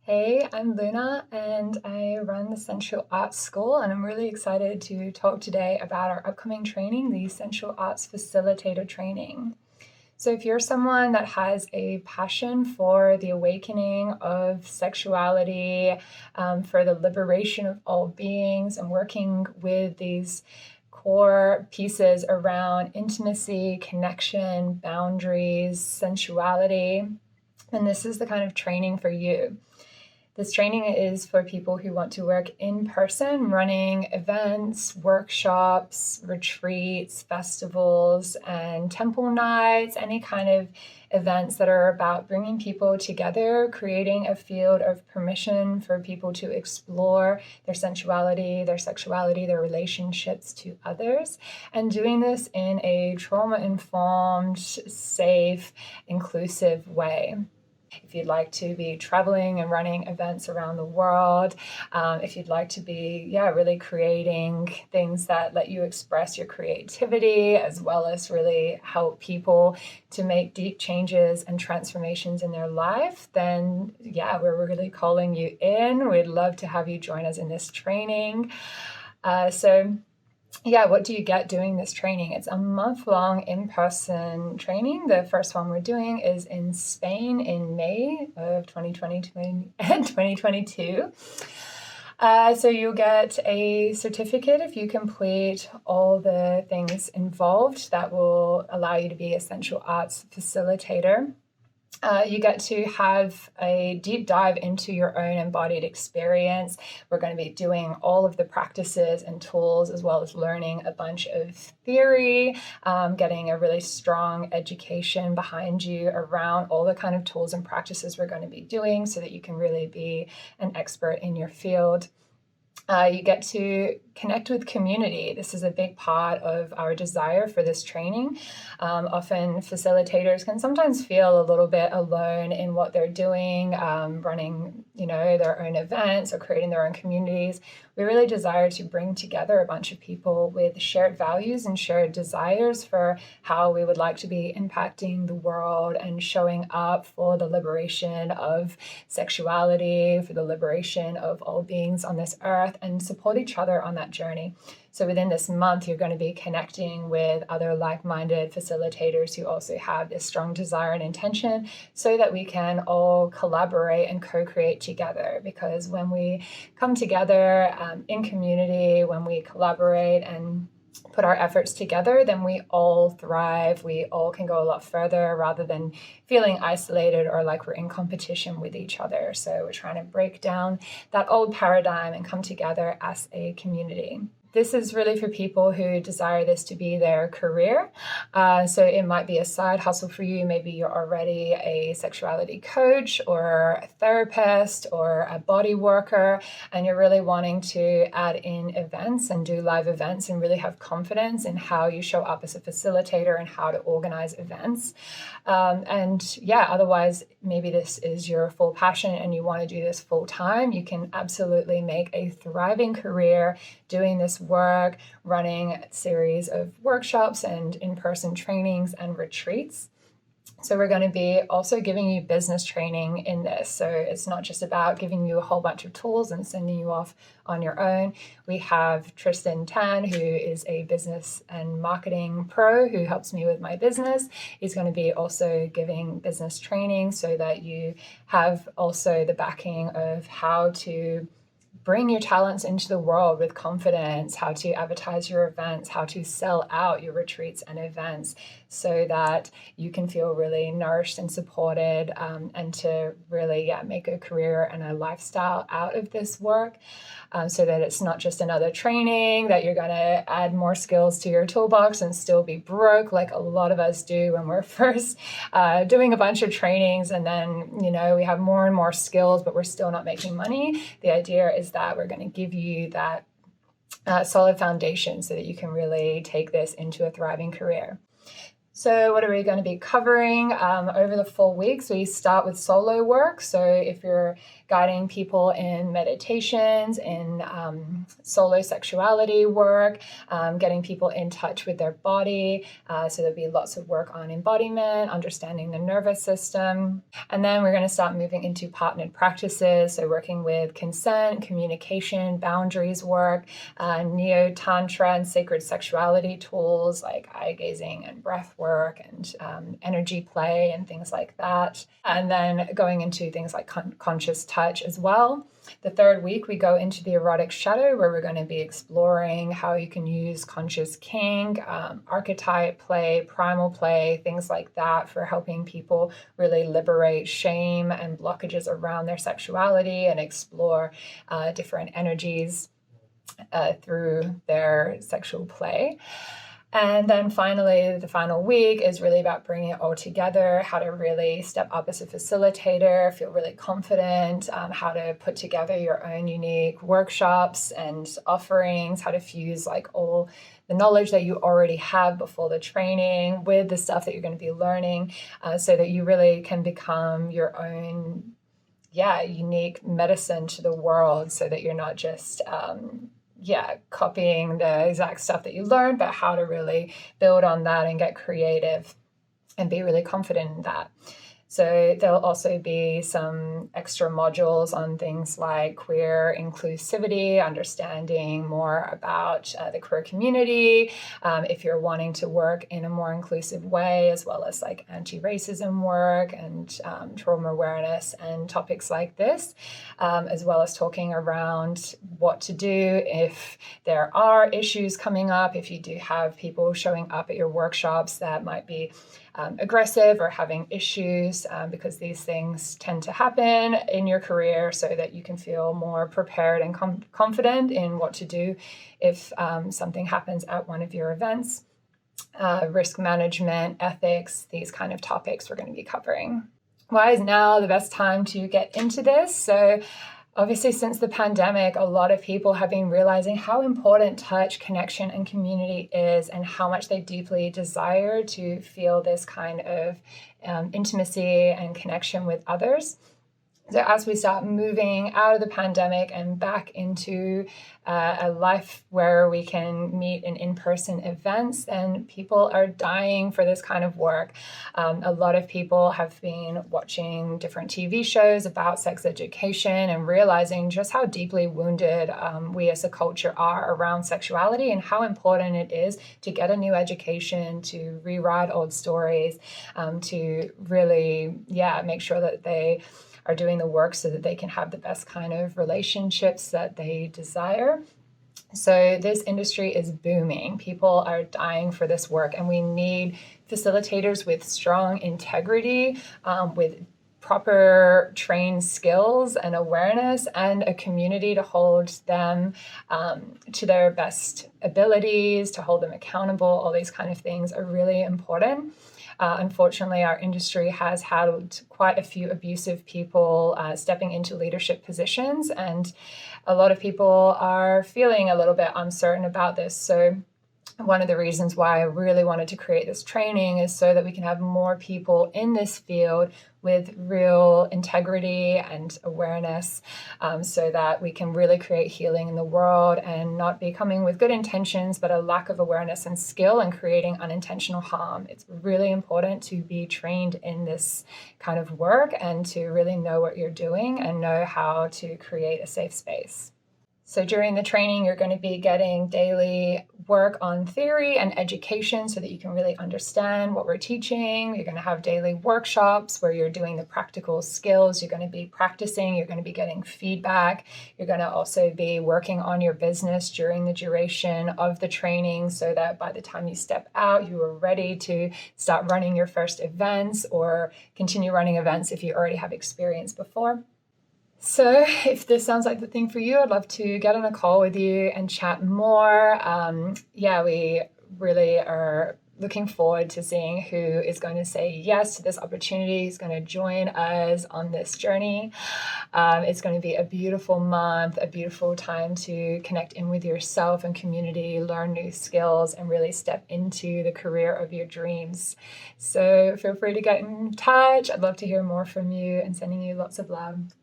Hey, I'm Luna and I run the Sensual Arts School, and I'm really excited to talk today about our upcoming training, the Sensual Arts Facilitator training. So if you're someone that has a passion for the awakening of sexuality, for the liberation of all beings, and working with these core pieces around intimacy, connection, boundaries, sensuality, then this is the kind of training for you. This training is for people who want to work in person, running events, workshops, retreats, festivals, and temple nights, any kind of events that are about bringing people together, creating a field of permission for people to explore their sensuality, their sexuality, their relationships to others, and doing this in a trauma-informed, safe, inclusive way. If you'd like to be traveling and running events around the world, if you'd like to be, really creating things that let you express your creativity, as well as really help people to make deep changes and transformations in their life, then we're really calling you in. We'd love to have you join us in this training. What do you get doing this training? It's a month-long in-person training. The first one we're doing is in Spain in May of 2022. So you'll get a certificate if you complete all the things involved that will allow you to be a Sensual Arts Facilitator. You get to have a deep dive into your own embodied experience. We're going to be doing all of the practices and tools, as well as learning a bunch of theory, getting a really strong education behind you around all the kind of tools and practices we're going to be doing so that you can really be an expert in your field. You get to connect with community. This is a big part of our desire for this training. Often facilitators can sometimes feel a little bit alone in what they're doing, running, their own events or creating their own communities. We really desire to bring together a bunch of people with shared values and shared desires for how we would like to be impacting the world and showing up for the liberation of sexuality, for the liberation of all beings on this earth, and support each other on that journey. So within this month, you're going to be connecting with other like-minded facilitators who also have this strong desire and intention so that we can all collaborate and co-create together. Because when we come together in community, when we collaborate and put our efforts together, then we all thrive. We all can go a lot further rather than feeling isolated or like we're in competition with each other. So we're trying to break down that old paradigm and come together as a community. This is really for people who desire this to be their career. So it might be a side hustle for you. Maybe you're already a sexuality coach or a therapist or a body worker, and you're really wanting to add in events and do live events and really have confidence in how you show up as a facilitator and how to organize events. Otherwise, maybe this is your full passion and you want to do this full time. You can absolutely make a thriving career doing this work, running a series of workshops and in-person trainings and retreats. So we're going to be also giving you business training in this. So it's not just about giving you a whole bunch of tools and sending you off on your own. We have Tristan Tan, who is a business and marketing pro who helps me with my business. He's going to be also giving business training so that you have also the backing of how to bring your talents into the world with confidence, how to advertise your events, how to sell out your retreats and events so that you can feel really nourished and supported, and to really make a career and a lifestyle out of this work, so that it's not just another training that you're going to add more skills to your toolbox and still be broke like a lot of us do when we're first doing a bunch of trainings, and then we have more and more skills but we're still not making money. The idea is that we're going to give you that solid foundation so that you can really take this into a thriving career. So what are we going to be covering over the 4 weeks? We start with solo work. So if you're guiding people in meditations, in solo sexuality work, getting people in touch with their body. So there'll be lots of work on embodiment, understanding the nervous system. And then we're going to start moving into partnered practices. So working with consent, communication, boundaries work, neo-tantra and sacred sexuality tools like eye gazing and breath work and energy play and things like that. And then going into things like conscious touch as well. The 3rd week, we go into the erotic shadow, where we're going to be exploring how you can use conscious kink, archetype play, primal play, things like that for helping people really liberate shame and blockages around their sexuality and explore different energies through their sexual play. And then finally, the final week is really about bringing it all together, how to really step up as a facilitator, feel really confident, how to put together your own unique workshops and offerings, how to fuse like all the knowledge that you already have before the training with the stuff that you're going to be learning, so that you really can become your own, unique medicine to the world, so that you're not just copying the exact stuff that you learned, but how to really build on that and get creative and be really confident in that. So there'll also be some extra modules on things like queer inclusivity, understanding more about the queer community, if you're wanting to work in a more inclusive way, as well as like anti-racism work and trauma awareness and topics like this, as well as talking around what to do if there are issues coming up, if you do have people showing up at your workshops that might be aggressive or having issues, because these things tend to happen in your career, so that you can feel more prepared and confident in what to do if something happens at one of your events. Risk management, ethics, these kind of topics we're going to be covering. Why is now the best time to get into this? So obviously, since the pandemic, a lot of people have been realizing how important touch, connection, and community is, and how much they deeply desire to feel this kind of intimacy and connection with others. So as we start moving out of the pandemic and back into a life where we can meet in in-person events, and people are dying for this kind of work. A lot of people have been watching different TV shows about sex education and realizing just how deeply wounded we as a culture are around sexuality, and how important it is to get a new education, to rewrite old stories, to really, make sure that they are doing the work so that they can have the best kind of relationships that they desire. So this industry is booming. People are dying for this work, and we need facilitators with strong integrity, with proper trained skills and awareness, and a community to hold them to their best abilities, to hold them accountable. All these kind of things are really important. Unfortunately, our industry has had quite a few abusive people stepping into leadership positions, and a lot of people are feeling a little bit uncertain about this. So one of the reasons why I really wanted to create this training is so that we can have more people in this field with real integrity and awareness, so that we can really create healing in the world and not be coming with good intentions, but a lack of awareness and skill and creating unintentional harm. It's really important to be trained in this kind of work and to really know what you're doing and know how to create a safe space. So during the training, you're going to be getting daily work on theory and education so that you can really understand what we're teaching. You're going to have daily workshops where you're doing the practical skills. You're going to be practicing. You're going to be getting feedback. You're going to also be working on your business during the duration of the training, so that by the time you step out, you are ready to start running your first events or continue running events if you already have experience before. So if this sounds like the thing for you, I'd love to get on a call with you and chat more. We really are looking forward to seeing who is going to say yes to this opportunity, who's going to join us on this journey. It's going to be a beautiful month, a beautiful time to connect in with yourself and community, learn new skills, and really step into the career of your dreams. So feel free to get in touch. I'd love to hear more from you, and sending you lots of love.